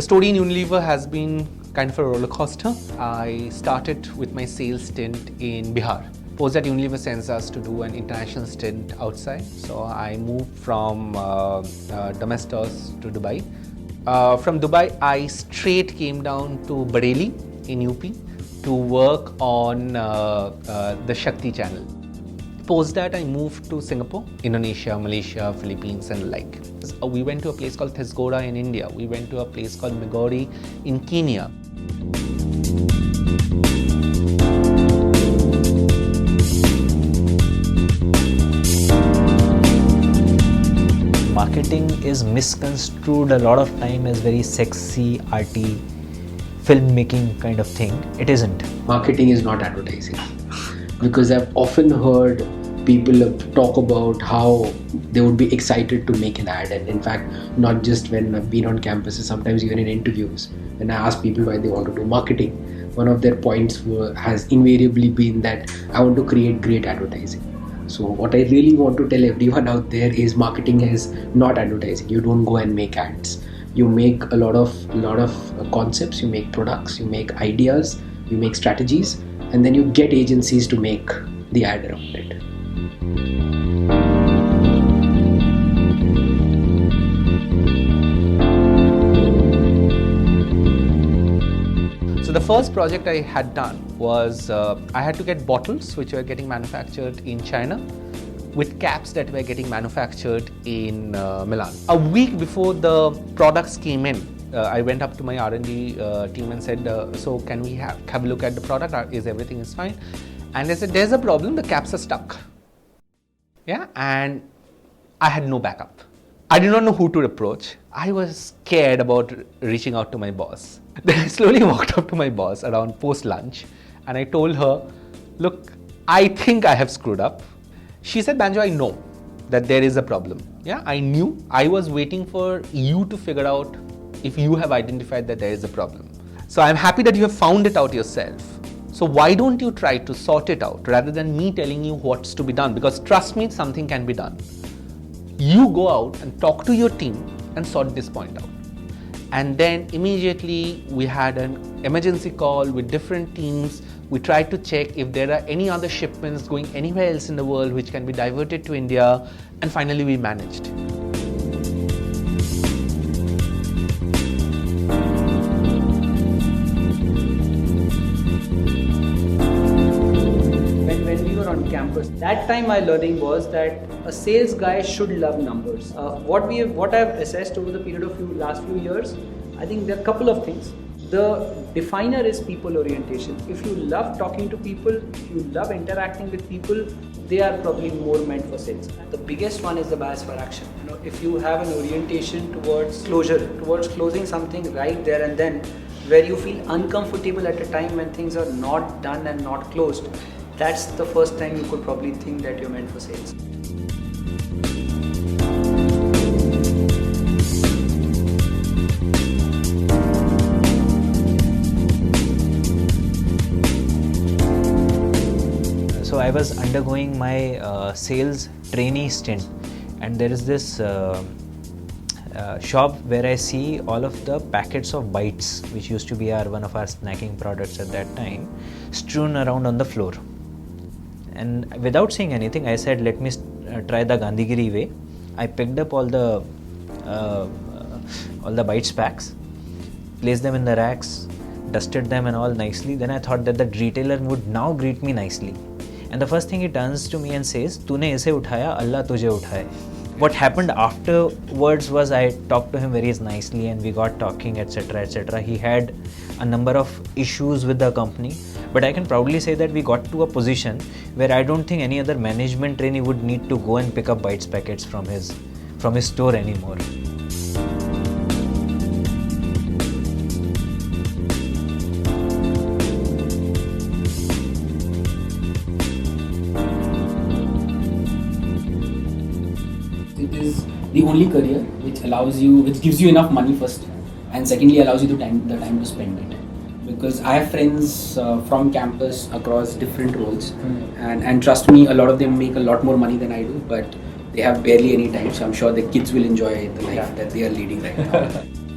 The story in Unilever has been kind of a roller coaster. I started with my sales stint in Bihar. Post that, Unilever sends us to do an international stint outside. So I moved from Domestos to Dubai. From Dubai, I straight came down to Bareilly in UP to work on the Shakti channel. Post that, I moved to Singapore, Indonesia, Malaysia, Philippines and the like. We went to a place called Tezgora in India. We went to a place called Migori in Kenya. Marketing is misconstrued a lot of time as very sexy, arty, filmmaking kind of thing. It isn't. Marketing is not advertising. Because I've often heard people talk about how they would be excited to make an ad, and in fact, not just when I've been on campuses, sometimes even in interviews, when I ask people why they want to do marketing, one of their points has invariably been that I want to create great advertising. So what I really want to tell everyone out there is marketing is not advertising. You don't go and make ads. You make a lot of concepts, you make products, you make ideas, you make strategies, and then you get agencies to make the ad around it. So the first project I had done was I had to get bottles which were getting manufactured in China with caps that were getting manufactured in Milan. A week before the products came in, I went up to my R&D team and said, so can we have a look at the product? Is everything is fine? And they said, there's a problem, the caps are stuck. Yeah, and I had no backup. I did not know who to approach. I was scared about reaching out to my boss. Then I slowly walked up to my boss around post-lunch and I told her, look, I think I have screwed up. She said, Banjo, I know that there is a problem. Yeah, I knew. I was waiting for you to figure out if you have identified that there is a problem. So I'm happy that you have found it out yourself. So why don't you try to sort it out rather than me telling you what's to be done? Because trust me, something can be done. You go out and talk to your team and sort this point out. And then immediately we had an emergency call with different teams. We tried to check if there are any other shipments going anywhere else in the world which can be diverted to India. And finally we managed. When we were on campus, that time my learning was that a sales guy should love numbers. What I've assessed over the period of last few years, I think there are a couple of things. The definer is people orientation. If you love talking to people, if you love interacting with people, they are probably more meant for sales. The biggest one is the bias for action. If you have an orientation towards closure, towards closing something right there and then, where you feel uncomfortable at a time when things are not done and not closed, that's the first time you could probably think that you're meant for sales. So I was undergoing my sales trainee stint, and there is this shop where I see all of the packets of bites, which used to be one of our snacking products at that time, strewn around on the floor. And without saying anything, I said, let me try the Gandhigiri way. I picked up all the bites packs, placed them in the racks, dusted them and all nicely. Then I thought that the retailer would now greet me nicely. And the first thing he turns to me and says, "Tune ise uthaya, Allah tujhe uthaye." What happened afterwards was I talked to him very nicely and we got talking, etc., etc. He had a number of issues with the company, but I can proudly say that we got to a position where I don't think any other management trainee would need to go and pick up bites packets from his store anymore. It is the only career which gives you enough money first, and secondly allows you the time to spend it. Because I have friends from campus across different roles, and trust me, a lot of them make a lot more money than I do, but they have barely any time. So I'm sure the kids will enjoy the life that they are leading right now.